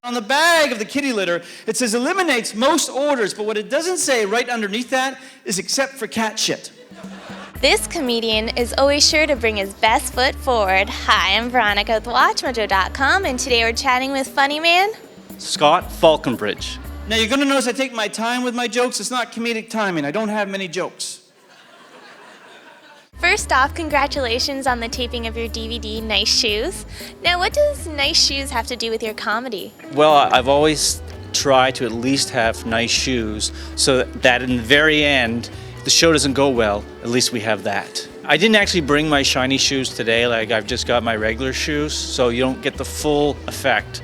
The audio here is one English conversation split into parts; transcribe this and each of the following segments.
On the bag of the kitty litter, it says eliminates most odors, but what it doesn't say right underneath that is except for cat shit. This comedian is always sure to bring his best foot forward. Hi, I'm Veronica with WatchMojo.com, and today we're chatting with funny man Scott Faulconbridge. Now you're going to notice I take my time with my jokes. It's not comedic timing. I don't have many jokes. First off, congratulations on the taping of your DVD, Nice Shoes. Now, what does Nice Shoes have to do with your comedy? Well, I've always tried to at least have nice shoes so that in the very end, if the show doesn't go well, at least we have that. I didn't actually bring my shiny shoes today, like I've just got my regular shoes, so you don't get the full effect.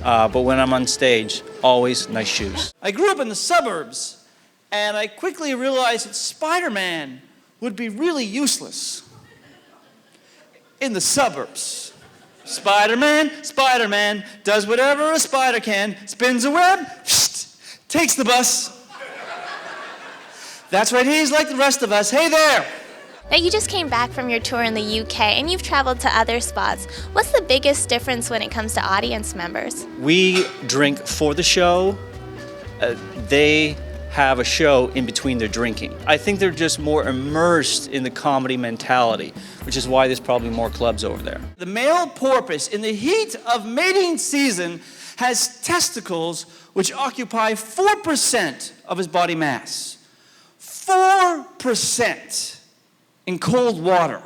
But when I'm on stage, always nice shoes. I grew up in the suburbs, and I quickly realized that Spider-Man would be really useless in the suburbs. Spider-Man does whatever a spider can, spins a web, takes the bus. That's right, he's like the rest of us. Hey there! Now, you just came back from your tour in the UK and you've traveled to other spots. What's the biggest difference when it comes to audience members? We drink for the show. They have a show in between their drinking. I think they're just more immersed in the comedy mentality, which is why there's probably more clubs over there. The male porpoise in the heat of mating season has testicles which occupy 4% of his body mass. 4% in cold water.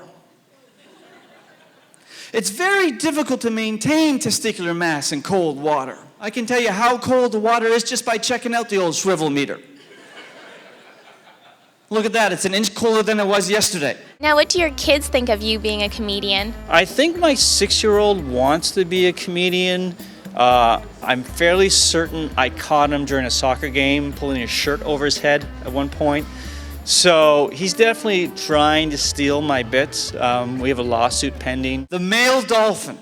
It's very difficult to maintain testicular mass in cold water. I can tell you how cold the water is just by checking out the old shrivel meter. Look at that, it's an inch colder than it was yesterday. Now, what do your kids think of you being a comedian? I think my 6-year-old wants to be a comedian. I'm fairly certain I caught him during a soccer game pulling his shirt over his head at one point. So he's definitely trying to steal my bits. We have a lawsuit pending. The male dolphin,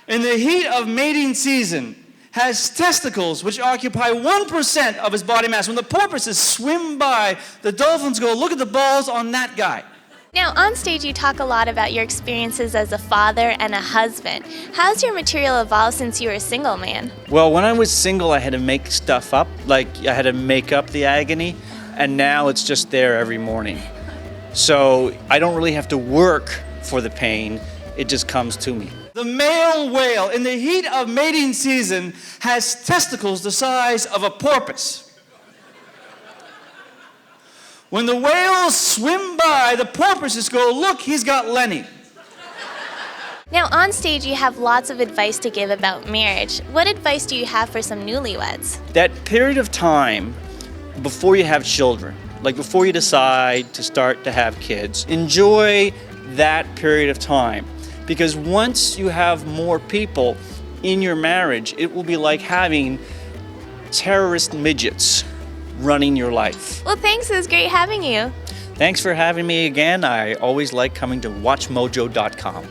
in the heat of mating season, has testicles which occupy 1% of his body mass. When the porpoises swim by, the dolphins go, look at the balls on that guy. Now, on stage you talk a lot about your experiences as a father and a husband. How's your material evolved since you were a single man? Well, when I was single, I had to make stuff up. Like, I had to make up the agony, and now it's just there every morning. So I don't really have to work for the pain. It just comes to me. The male whale, in the heat of mating season, has testicles the size of a porpoise. When the whales swim by, the porpoises go, look, he's got Lenny. Now, on stage you have lots of advice to give about marriage. What advice do you have for some newlyweds? That period of time before you have children, like before you decide to start to have kids, enjoy that period of time. Because once you have more people in your marriage, it will be like having terrorist midgets running your life. Well, thanks. It was great having you. Thanks for having me again. I always like coming to WatchMojo.com.